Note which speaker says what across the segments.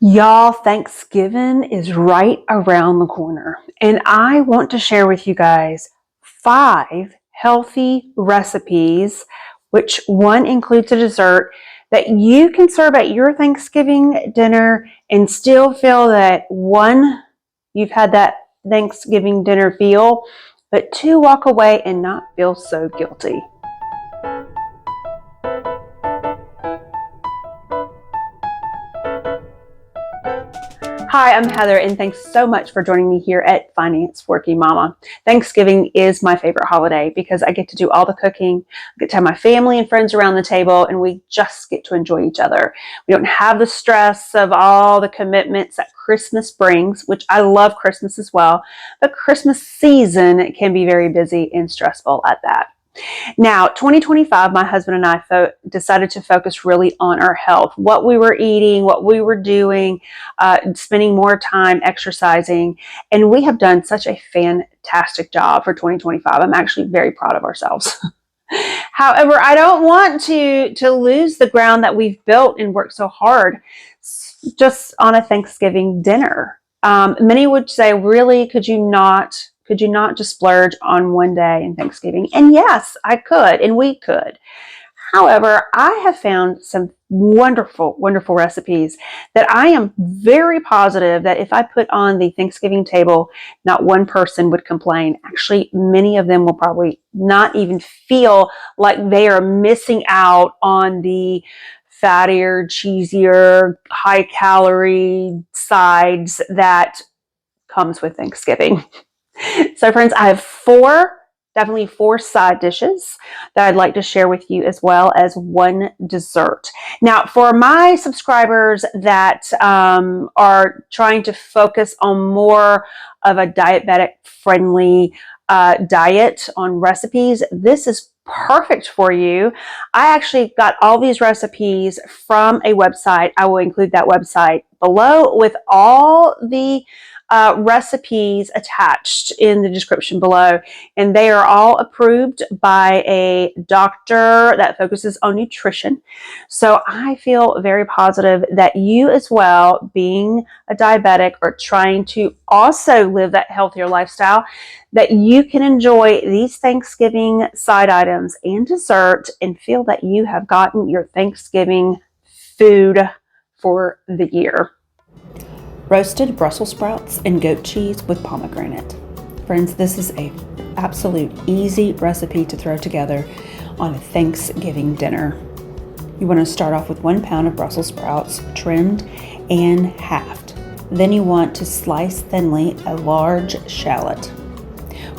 Speaker 1: Y'all, Thanksgiving is right around the corner, and I want to share with you guys 5 healthy recipes, which one includes a dessert that you can serve at your Thanksgiving dinner and still feel that one, you've had that Thanksgiving dinner feel, but two, walk away and not feel so guilty. Hi, I'm Heather, and thanks so much for joining me here at Finance Working Mama. Thanksgiving is my favorite holiday because I get to do all the cooking, I get to have my family and friends around the table, and we just get to enjoy each other. We don't have the stress of all the commitments that Christmas brings, which I love Christmas as well, but Christmas season can be very busy and stressful at that. Now, 2025, my husband and I decided to focus really on our health, what we were eating, what we were doing, spending more time exercising, and we have done such a fantastic job for 2025. I'm actually very proud of ourselves. However, I don't want to lose the ground that we've built and worked so hard just on a Thanksgiving dinner. Many would say, really, could you not just splurge on one day in Thanksgiving? And yes, I could, and we could. However, I have found some wonderful, wonderful recipes that I am very positive that if I put on the Thanksgiving table, not one person would complain. Actually, many of them will probably not even feel like they are missing out on the fattier, cheesier, high-calorie sides that comes with Thanksgiving. So friends, I have definitely four side dishes that I'd like to share with you, as well as one dessert. Now, for my subscribers that are trying to focus on more of a diabetic friendly diet on recipes, this is perfect for you. I actually got all these recipes from a website. I will include that website below with all the recipes attached in the description below, and they are all approved by a doctor that focuses on nutrition. So I feel very positive that you as well, being a diabetic or trying to also live that healthier lifestyle, that you can enjoy these Thanksgiving side items and dessert and feel that you have gotten your Thanksgiving food for the year. Roasted Brussels sprouts and goat cheese with pomegranate. Friends, this is an absolute easy recipe to throw together on a Thanksgiving dinner. You want to start off with 1 pound of Brussels sprouts, trimmed and halved. Then you want to slice thinly a large shallot.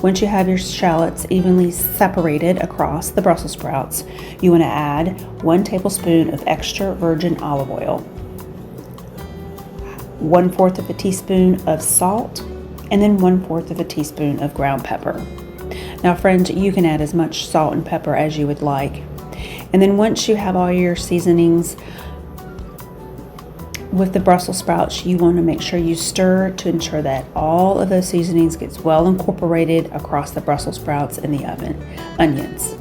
Speaker 1: Once you have your shallots evenly separated across the Brussels sprouts, you want to add 1 tablespoon of extra virgin olive oil, 1/4 of a teaspoon of salt, and then 1/4 of a teaspoon of ground pepper. Now friends, you can add as much salt and pepper as you would like. And then once you have all your seasonings with the Brussels sprouts, you want to make sure you stir to ensure that all of those seasonings gets well incorporated across the Brussels sprouts and the onions.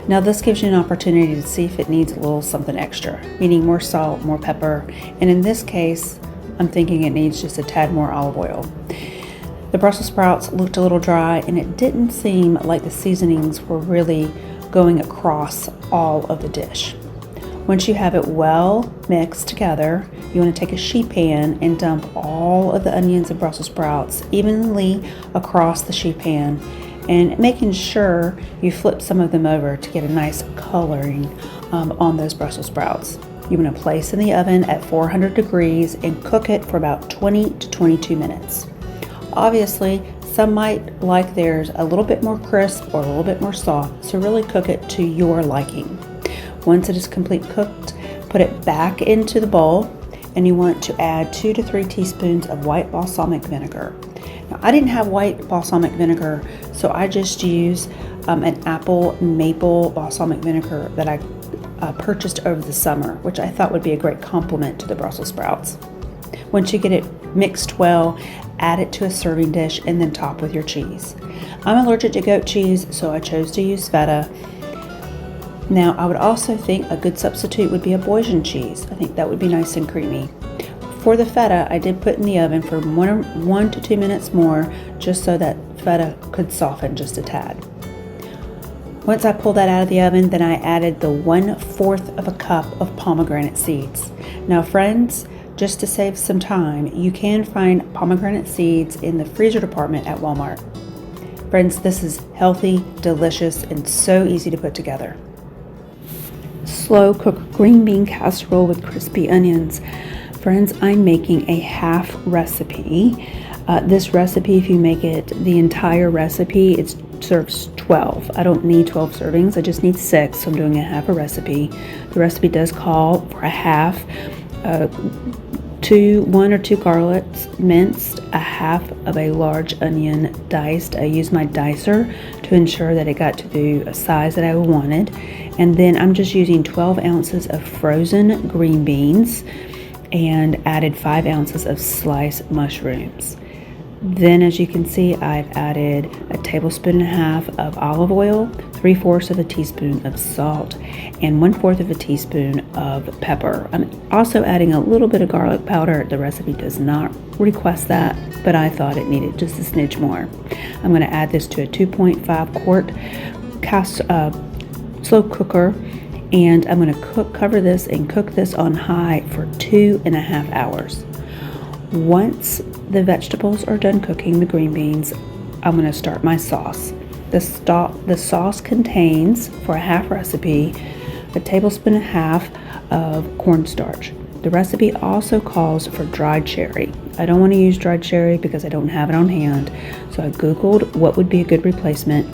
Speaker 1: Now this gives you an opportunity to see if it needs a little something extra, meaning more salt, more pepper, and in this case, I'm thinking it needs just a tad more olive oil. The Brussels sprouts looked a little dry, and it didn't seem like the seasonings were really going across all of the dish. Once you have it well mixed together, you want to take a sheet pan and dump all of the onions and Brussels sprouts evenly across the sheet pan, and making sure you flip some of them over to get a nice coloring on those Brussels sprouts. You want to place in the oven at 400 degrees and cook it for about 20 to 22 minutes. Obviously, some might like theirs a little bit more crisp or a little bit more soft, so really cook it to your liking. Once it is complete cooked, put it back into the bowl, and you want to add 2 to 3 teaspoons of white balsamic vinegar. Now, I didn't have white balsamic vinegar, so I just used an apple maple balsamic vinegar that I purchased over the summer, which I thought would be a great complement to the Brussels sprouts. Once you get it mixed well, add it to a serving dish and then top with your cheese. I'm allergic to goat cheese, so I chose to use feta. Now, I would also think a good substitute would be a Boursin cheese. I think that would be nice and creamy. For the feta, I did put in the oven for 1 to 2 minutes more, just so that feta could soften just a tad. Once I pulled that out of the oven, then I added the 1/4 of a cup of pomegranate seeds. Now friends, just to save some time, you can find pomegranate seeds in the freezer department at Walmart. Friends, this is healthy, delicious, and so easy to put together. Slow cook green bean casserole with crispy onions. Friends, I'm making a half recipe. This recipe, if you make it the entire recipe, it serves 12. I don't need 12 servings, I just need 6, so I'm doing a half a recipe. The recipe does call for a half, 1 or 2 garlics minced, a half of a large onion diced. I used my dicer to ensure that it got to the size that I wanted. And then I'm just using 12 ounces of frozen green beans and added 5 ounces of sliced mushrooms. Then, as you can see, I've added a tablespoon and a half of olive oil, 3/4 of a teaspoon of salt, and 1/4 of a teaspoon of pepper. I'm also adding a little bit of garlic powder. The recipe does not request that, but I thought it needed just a smidge more. I'm going to add this to a 2.5 quart slow cooker, and I'm going to cover this and cook this on high for 2.5 hours. Once the vegetables are done cooking, the green beans, I'm going to start my sauce. The sauce contains, for a half recipe, a tablespoon and a half of cornstarch. The recipe also calls for dried cherry. I don't want to use dried cherry because I don't have it on hand, so I googled what would be a good replacement,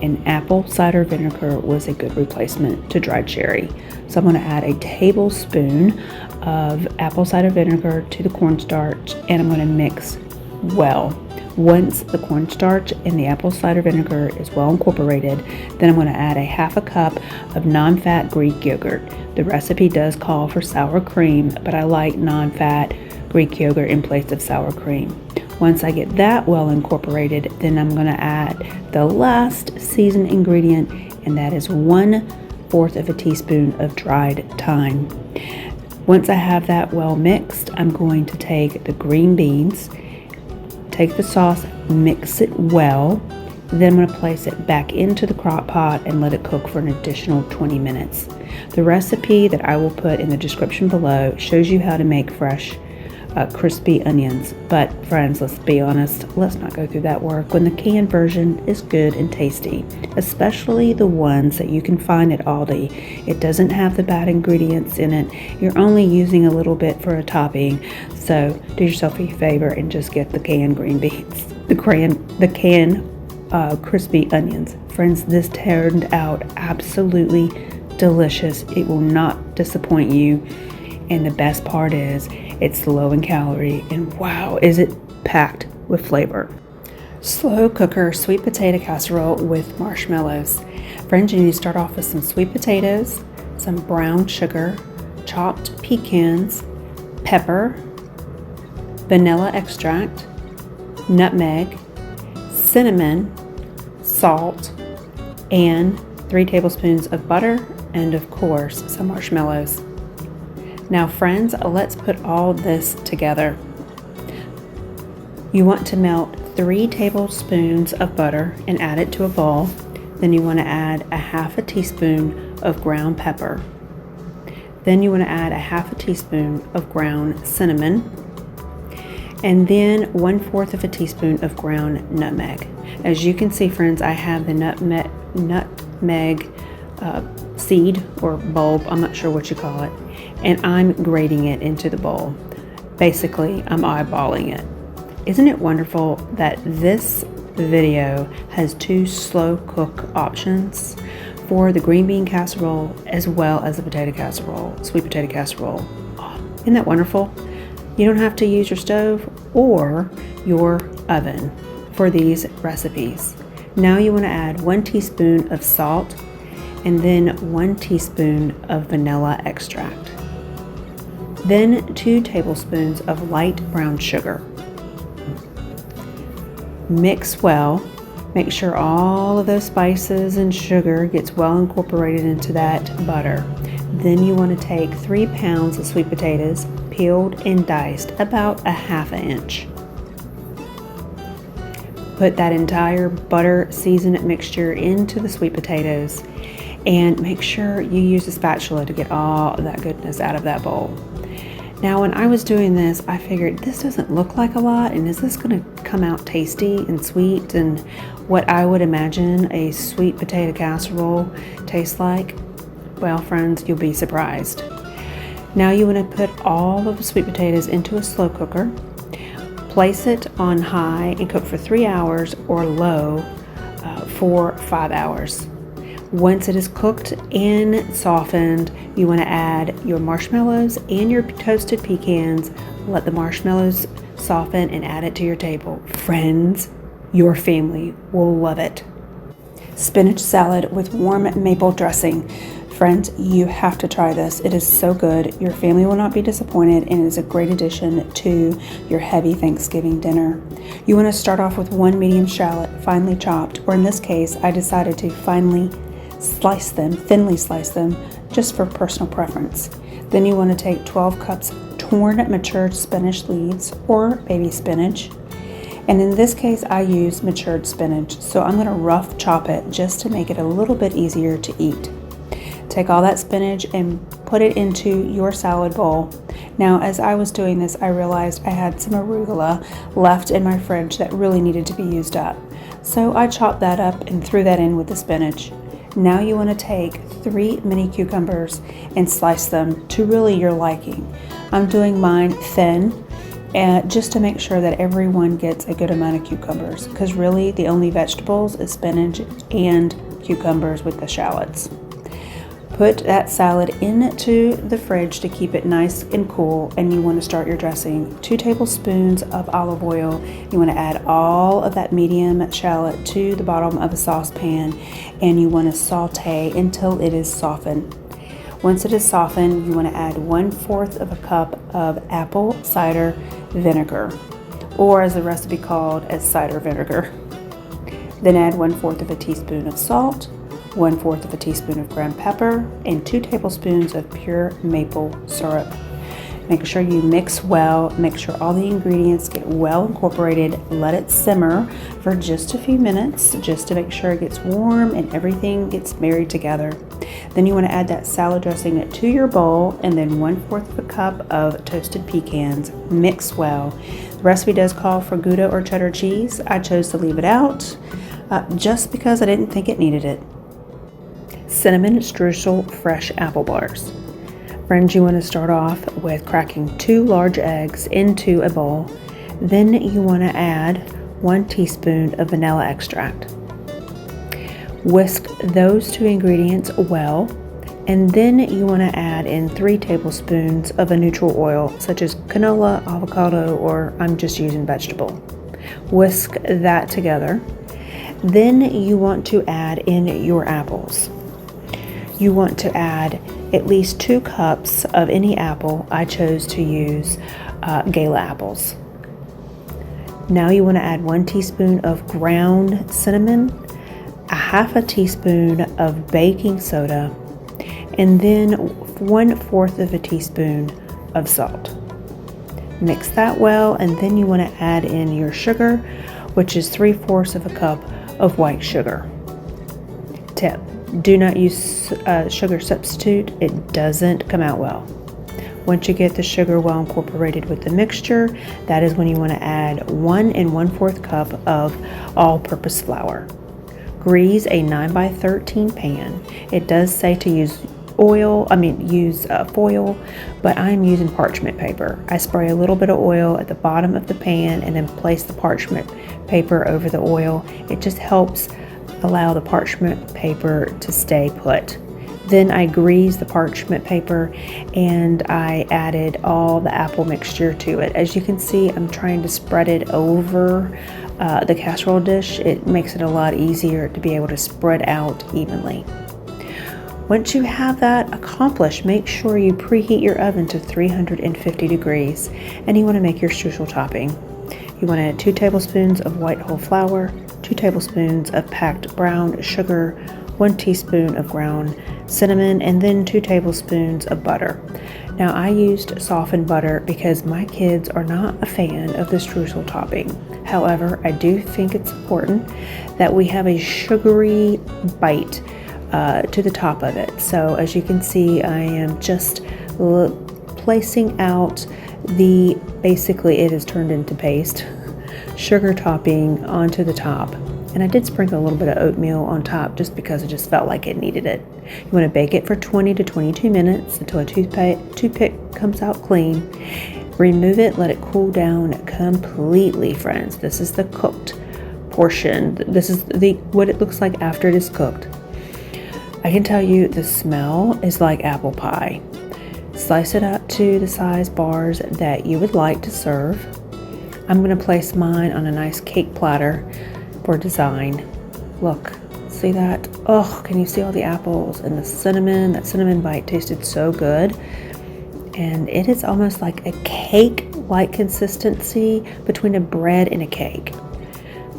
Speaker 1: and apple cider vinegar was a good replacement to dried cherry. So I'm going to add a tablespoon of apple cider vinegar to the cornstarch, and I'm going to mix well. Once the cornstarch and the apple cider vinegar is well incorporated, then I'm going to add a half a cup of non-fat Greek yogurt. The recipe does call for sour cream, but I like non-fat Greek yogurt in place of sour cream. Once I get that well incorporated, then I'm going to add the last seasoned ingredient, and that is 1/4 of a teaspoon of dried thyme. Once I have that well mixed, I'm going to take the green beans, take the sauce, mix it well, then I'm going to place it back into the crock pot and let it cook for an additional 20 minutes. The recipe that I will put in the description below shows you how to make fresh crispy onions, but friends, let's be honest, let's not go through that work when the canned version is good and tasty, especially the ones that you can find at Aldi. It doesn't have the bad ingredients in it. You're only using a little bit for a topping, so do yourself a favor and just get the canned green beans, the canned crispy onions. Friends, this turned out absolutely delicious. It will not disappoint you, and the best part is it's low in calorie, and wow, is it packed with flavor. Slow cooker sweet potato casserole with marshmallows. Friends, you need to start off with some sweet potatoes, some brown sugar, chopped pecans, pepper, vanilla extract, nutmeg, cinnamon, salt, and 3 tablespoons of butter, and of course some marshmallows. Now friends, let's put all this together. You want to melt 3 tablespoons of butter and add it to a bowl. Then you want to add a half a teaspoon of ground pepper. Then you want to add a half a teaspoon of ground cinnamon. And then 1/4 of a teaspoon of ground nutmeg. As you can see, friends, I have the nutmeg seed or bulb, I'm not sure what you call it, and I'm grating it into the bowl. Basically, I'm eyeballing it. Isn't it wonderful that this video has 2 slow cook options for the green bean casserole as well as the potato casserole, sweet potato casserole? Oh, isn't that wonderful? You don't have to use your stove or your oven for these recipes. Now you want to add 1 teaspoon of salt and then 1 teaspoon of vanilla extract. Then 2 tablespoons of light brown sugar. Mix well. Make sure all of those spices and sugar gets well incorporated into that butter. Then you want to take 3 pounds of sweet potatoes, peeled and diced about a ½ inch. Put that entire butter seasoned mixture into the sweet potatoes and make sure you use a spatula to get all that goodness out of that bowl. Now, when I was doing this, I figured this doesn't look like a lot, and is this going to come out tasty and sweet and what I would imagine a sweet potato casserole tastes like? Well, friends, you'll be surprised. Now you want to put all of the sweet potatoes into a slow cooker. Place it on high and cook for 3 hours or low for 5 hours. Once it is cooked and softened, you want to add your marshmallows and your toasted pecans. Let the marshmallows soften and add it to your table. Friends, your family will love it. Spinach salad with warm maple dressing. Friends, you have to try this. It is so good. Your family will not be disappointed, and it is a great addition to your heavy Thanksgiving dinner. You want to start off with 1 medium shallot, finely chopped, or in this case, I decided to thinly slice them, just for personal preference. Then you want to take 12 cups torn matured spinach leaves or baby spinach. And in this case, I use matured spinach, so I'm going to rough chop it just to make it a little bit easier to eat. Take all that spinach and put it into your salad bowl. Now, as I was doing this, I realized I had some arugula left in my fridge that really needed to be used up. So I chopped that up and threw that in with the spinach. Now you want to take 3 mini cucumbers and slice them to really your liking. I'm doing mine thin, just to make sure that everyone gets a good amount of cucumbers, because really the only vegetables is spinach and cucumbers with the shallots. Put that salad into the fridge to keep it nice and cool, and you want to start your dressing. 2 tablespoons of olive oil. You want to add all of that medium shallot to the bottom of a saucepan, and you want to saute until it is softened. Once it is softened, you want to add 1/4 of a cup of apple cider vinegar, or as the recipe called, as cider vinegar. Then add 1/4 of a teaspoon of salt, 1/4 of a teaspoon of ground pepper, and 2 tablespoons of pure maple syrup. Make sure you mix well. Make sure all the ingredients get well incorporated. Let it simmer for just a few minutes, just to make sure it gets warm and everything gets married together. Then you want to add that salad dressing to your bowl, and then 1/4 of a cup of toasted pecans. Mix well. The recipe does call for Gouda or cheddar cheese. I chose to leave it out just because I didn't think it needed it. Cinnamon streusel fresh apple bars. Friends, you want to start off with cracking 2 large eggs into a bowl. Then you want to add 1 teaspoon of vanilla extract. Whisk those 2 ingredients well, and then you want to add in 3 tablespoons of a neutral oil, such as canola, avocado, or I'm just using vegetable. Whisk that together. Then you want to add in your apples. You want to add at least 2 cups of any apple. I chose to use Gala apples. Now you want to add 1 teaspoon of ground cinnamon, a 1/2 teaspoon of baking soda, and then 1/4 of a teaspoon of salt. Mix that well, and then you want to add in your sugar, which is 3/4 of a cup of white sugar. Tip: do not use sugar substitute. It doesn't come out well. Once you get the sugar well incorporated with the mixture, that is when you want to add 1 1/4 cup of all-purpose flour. Grease a 9x13 pan. It does say to use foil, but I'm using parchment paper. I spray a little bit of oil at the bottom of the pan and then place the parchment paper over the oil. It just helps allow the parchment paper to stay put. Then I greased the parchment paper and I added all the apple mixture to it. As you can see, I'm trying to spread it over the casserole dish. It makes it a lot easier to be able to spread out evenly. Once you have that accomplished, make sure you preheat your oven to 350 degrees, and you want to make your streusel topping. You want to add 2 tablespoons of white whole flour, 2 tablespoons of packed brown sugar, 1 teaspoon of ground cinnamon, and then 2 tablespoons of butter. Now I used softened butter because my kids are not a fan of the streusel topping. However, I do think it's important that we have a sugary bite to the top of it. So as you can see, I am just placing out basically it is turned into paste, sugar topping onto the top. And I did sprinkle a little bit of oatmeal on top just because I just felt like it needed it. You want to bake it for 20 to 22 minutes until a toothpick comes out clean. Remove it, let it cool down completely, friends. This is the cooked portion. This is what it looks like after it is cooked. I can tell you the smell is like apple pie. Slice it up to the size bars that you would like to serve. I'm going to place mine on a nice cake platter for design. Look, see that? Oh, can you see all the apples and the cinnamon? That cinnamon bite tasted so good. And it is almost like a cake-like consistency between a bread and a cake.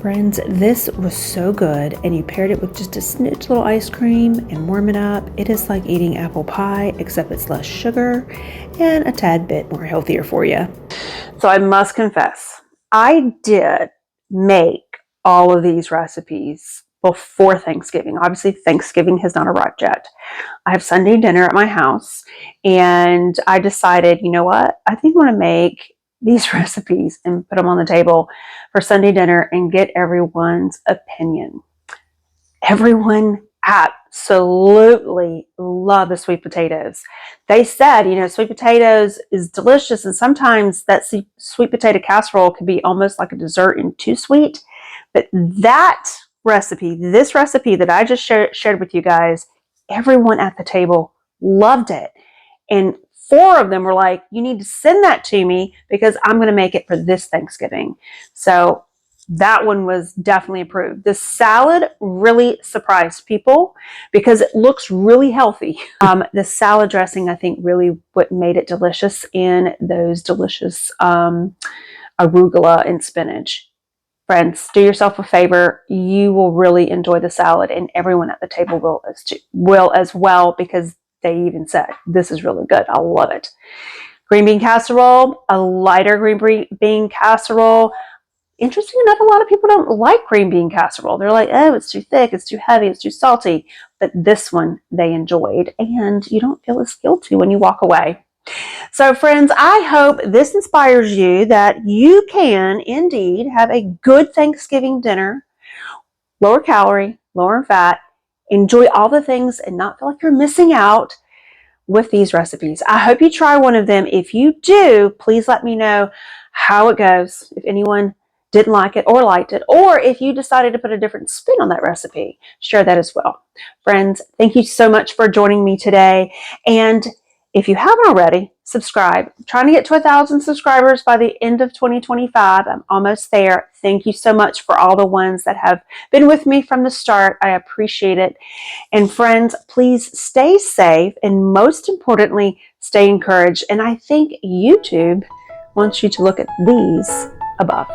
Speaker 1: Friends, this was so good, and you paired it with just a smidge little ice cream and warm it up. It is like eating apple pie, except it's less sugar and a tad bit more healthier for you. So I must confess, I did make all of these recipes before Thanksgiving. Obviously, Thanksgiving has not arrived yet. I have Sunday dinner at my house, and I decided, you know what? I think I want to make these recipes and put them on the table for Sunday dinner and get everyone's opinion. Everyone absolutely love the sweet potatoes. They said, sweet potatoes is delicious, and sometimes that sweet potato casserole can be almost like a dessert and too sweet. But this recipe that I just shared with you guys, everyone at the table loved it. And 4 of them were like, you need to send that to me because I'm going to make it for this Thanksgiving. So that one was definitely approved. The salad really surprised people because it looks really healthy. The salad dressing, I think, really what made it delicious in those delicious arugula and spinach. Friends, do yourself a favor. You will really enjoy the salad, and everyone at the table will as well, because they even said, this is really good. I love it. Green bean casserole, a lighter green bean casserole. Interesting enough, a lot of people don't like green bean casserole. They're like, oh, it's too thick, it's too heavy, it's too salty. But this one they enjoyed, and you don't feel as guilty when you walk away. So friends, I hope this inspires you that you can indeed have a good Thanksgiving dinner, lower calorie, lower in fat, enjoy all the things and not feel like you're missing out with these recipes. I hope you try one of them. If you do, please let me know how it goes. If anyone didn't like it or liked it, or if you decided to put a different spin on that recipe, share that as well. Friends, thank you so much for joining me today. And if you haven't already, subscribe. I'm trying to get to 1,000 subscribers by the end of 2025. I'm almost there. Thank you so much for all the ones that have been with me from the start. I appreciate it. And friends, please stay safe, and most importantly, stay encouraged. And I think YouTube wants you to look at these above.